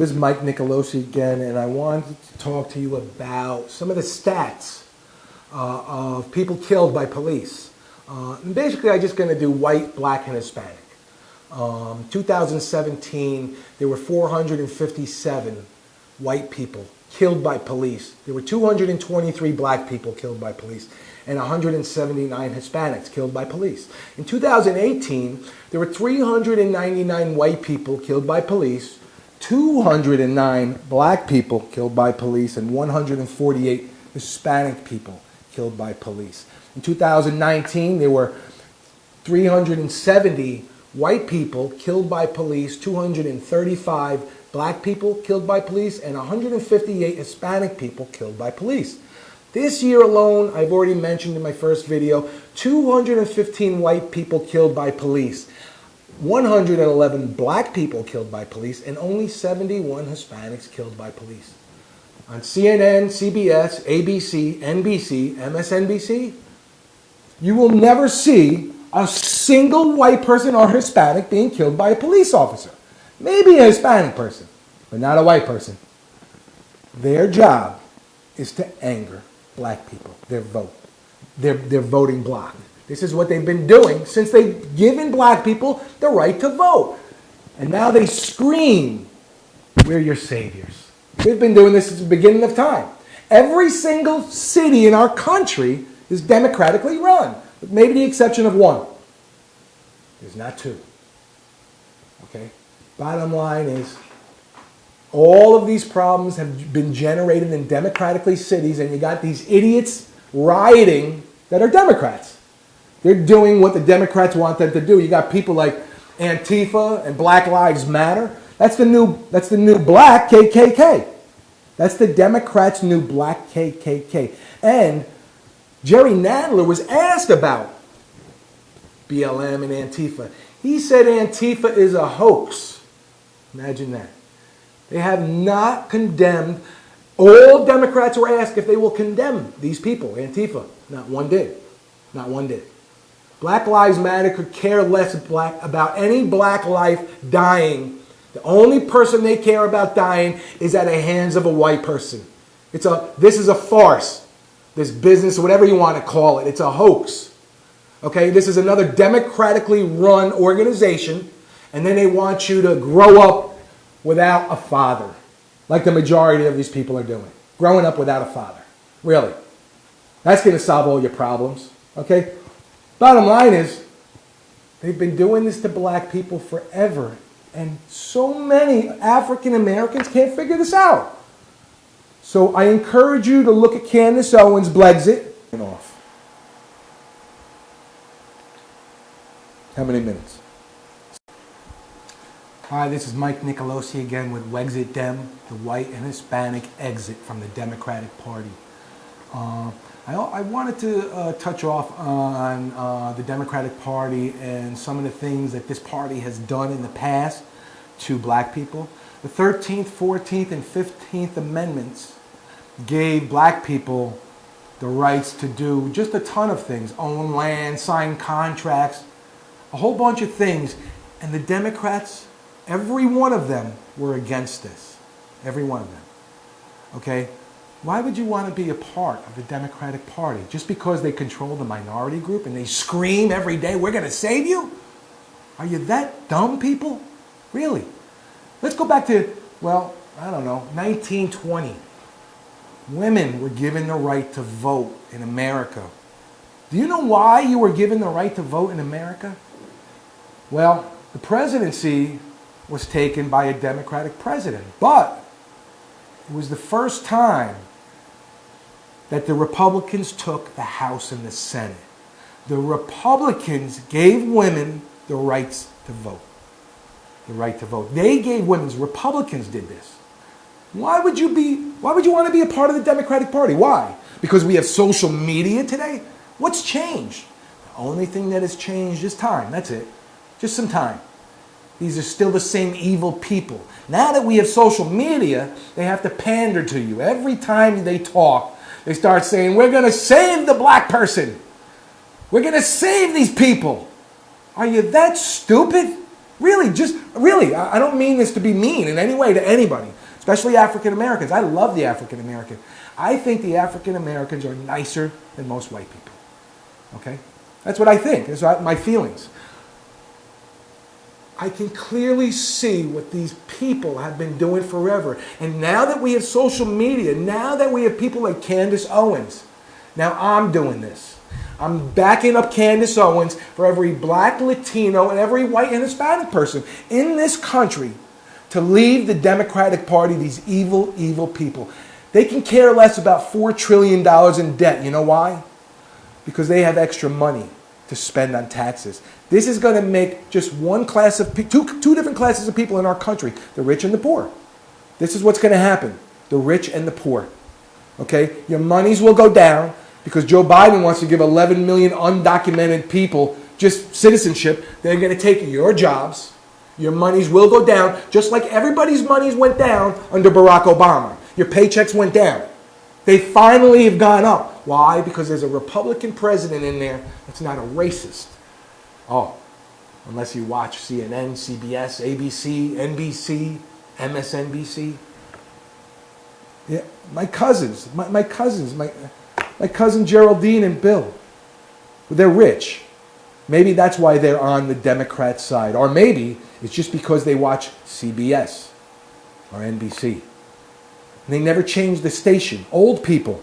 this is Mike Nicolosi again, and I wanted to talk to you about some of the stats of people killed by police. And basically, I'm just going to do white, black, and Hispanic. 2017, there were 457 white people killed by police. There were 223 black people killed by police and 179 Hispanics killed by police. In 2018, there were 399 white people killed by police, 209 black people killed by police, and 148 Hispanic people killed by police. In 2019, there were 370 white people killed by police, 235 black people killed by police, and 158 Hispanic people killed by police. This year alone, I've already mentioned in my first video, 215 white people killed by police, 111 black people killed by police, and only 71 Hispanics killed by police. On CNN, CBS, ABC, NBC, MSNBC, you will never see a single white person or Hispanic being killed by a police officer. Maybe a Hispanic person, but not a white person. Their job is to anger black people, their vote, their voting bloc. This is what they've been doing since they've given black people the right to vote. And now they scream, we're your saviors. We've been doing this since the beginning of time. Every single city in our country is democratically run, with maybe the exception of one. There's not two. Okay? Bottom line is, all of these problems have been generated in democratically cities, and you got these idiots rioting that are Democrats. They're doing what the Democrats want them to do. You got people like Antifa and Black Lives Matter. That's the new black KKK. That's the Democrats' new black KKK. And Jerry Nadler was asked about BLM and Antifa. He said Antifa is a hoax. Imagine that. They have not condemned. All Democrats were asked if they will condemn these people, Antifa. Not one did. Not one did. Black Lives Matter could care less about any black life dying. The only person they care about dying is at the hands of a white person. This is a farce. This business, whatever you want to call it, it's a hoax. Okay, this is another democratically run organization, and then they want you to grow up without a father, like the majority of these people are doing. Growing up without a father. Really. That's going to solve all your problems. Okay? Bottom line is, they've been doing this to black people forever, and so many African Americans can't figure this out. So I encourage you to look at Candace Owens' Blexit. Off. How many minutes? Hi, this is Mike Nicolosi again with Wexit Dem, the white and Hispanic exit from the Democratic Party. I wanted to touch off on the Democratic Party and some of the things that this party has done in the past to black people. The 13th, 14th, and 15th Amendments gave black people the rights to do just a ton of things. Own land, sign contracts, a whole bunch of things. And the Democrats, every one of them were against this. Every one of them. Okay? Why would you want to be a part of the Democratic Party? Just because they control the minority group and they scream every day, we're going to save you? Are you that dumb, people? Really? Let's go back to, well, I don't know, 1920. Women were given the right to vote in America. Do you know why you were given the right to vote in America? Well, the presidency was taken by a Democratic president, but it was the first time that the Republicans took the House and the Senate. The Republicans gave women the rights to vote. The right to vote. They gave women, Republicans did this. Why would you want to be a part of the Democratic Party? Why? Because we have social media today? What's changed? The only thing that has changed is time. That's it. Just some time. These are still the same evil people. Now that we have social media, they have to pander to you. Every time they talk, they start saying, we're going to save the black person. We're going to save these people. Are you that stupid? Really, really, I don't mean this to be mean in any way to anybody, especially African Americans. I love the African American. I think the African Americans are nicer than most white people. Okay? That's what I think. That's my feelings. I can clearly see what these people have been doing forever. And now that we have social media, now that we have people like Candace Owens, now I'm doing this. I'm backing up Candace Owens for every black, Latino, and every white and Hispanic person in this country to leave the Democratic Party, these evil, evil people. They can care less about $4 trillion in debt. You know why? Because they have extra money to spend on taxes. This is going to make just one class of two different classes of people in our country, the rich and the poor. This is what's going to happen, the rich and the poor. Okay? Your monies will go down because Joe Biden wants to give 11 million undocumented people just citizenship. They're going to take your jobs. Your monies will go down, just like everybody's monies went down under Barack Obama. Your paychecks went down. They finally have gone up. Why? Because there's a Republican president in there that's not a racist. Oh, unless you watch CNN, CBS, ABC, NBC, MSNBC. Yeah, my cousins, my cousin Geraldine and Bill, they're rich. Maybe that's why they're on the Democrat side. Or maybe it's just because they watch CBS or NBC. And they never change the station. Old people.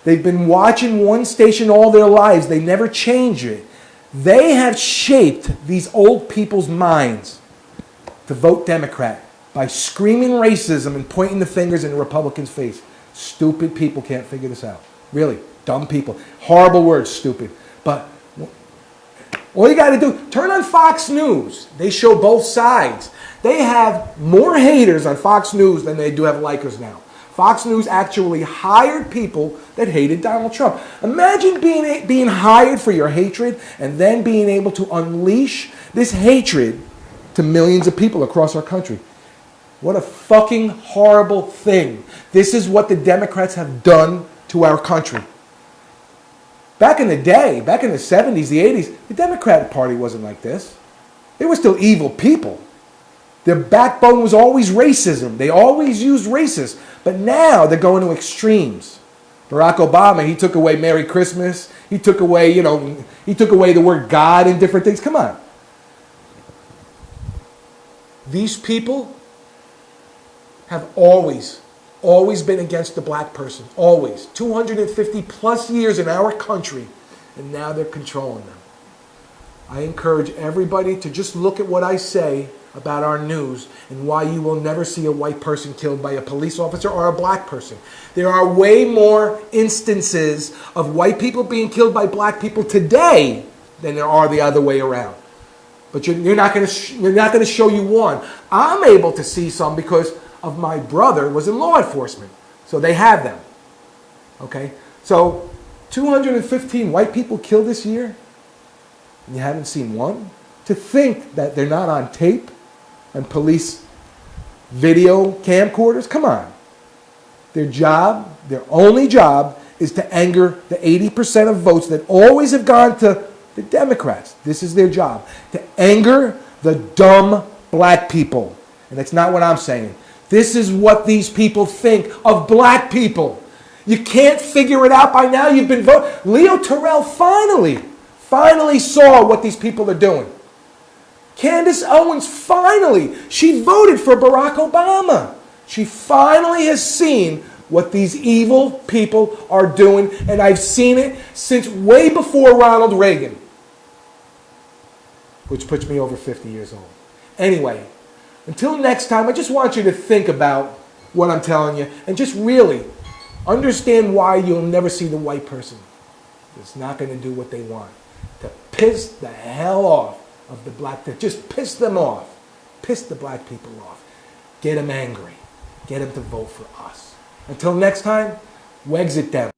They've been watching one station all their lives. They never change it. They have shaped these old people's minds to vote Democrat by screaming racism and pointing the fingers in the Republicans' face. Stupid people can't figure this out. Really, dumb people. Horrible words, stupid. But all you got to do, turn on Fox News. They show both sides. They have more haters on Fox News than they do have likers now. Fox News actually hired people that hated Donald Trump. Imagine being hired for your hatred and then being able to unleash this hatred to millions of people across our country. What a fucking horrible thing. This is what the Democrats have done to our country. Back in the day, back in the 70s, the 80s, the Democratic Party wasn't like this. They were still evil people. Their backbone was always racism. They always used racists. But now they're going to extremes. Barack Obama, he took away Merry Christmas. He took away, he took away the word God and different things. Come on. These people have always been against the black person. Always. 250 plus years in our country. And now they're controlling them. I encourage everybody to just look at what I say about our news and why you will never see a white person killed by a police officer or a black person. There are way more instances of white people being killed by black people today than there are the other way around. But you're not going to show you one. I'm able to see some because of my brother was in law enforcement. So they have them. Okay? So 215 white people killed this year and you haven't seen one? To think that they're not on tape and police video camcorders? Come on. Their job, their only job, is to anger the 80% of votes that always have gone to the Democrats. This is their job. To anger the dumb black people. And that's not what I'm saying. This is what these people think of black people. You can't figure it out by now. You've been voting. Leo Terrell finally saw what these people are doing. Candace Owens she voted for Barack Obama. She finally has seen what these evil people are doing, and I've seen it since way before Ronald Reagan, which puts me over 50 years old. Anyway, until next time, I just want you to think about what I'm telling you and just really understand why you'll never see the white person that's not going to do what they want. To piss the hell off of the black, just piss them off. Piss the black people off. Get them angry. Get them to vote for us. Until next time, Wexit them.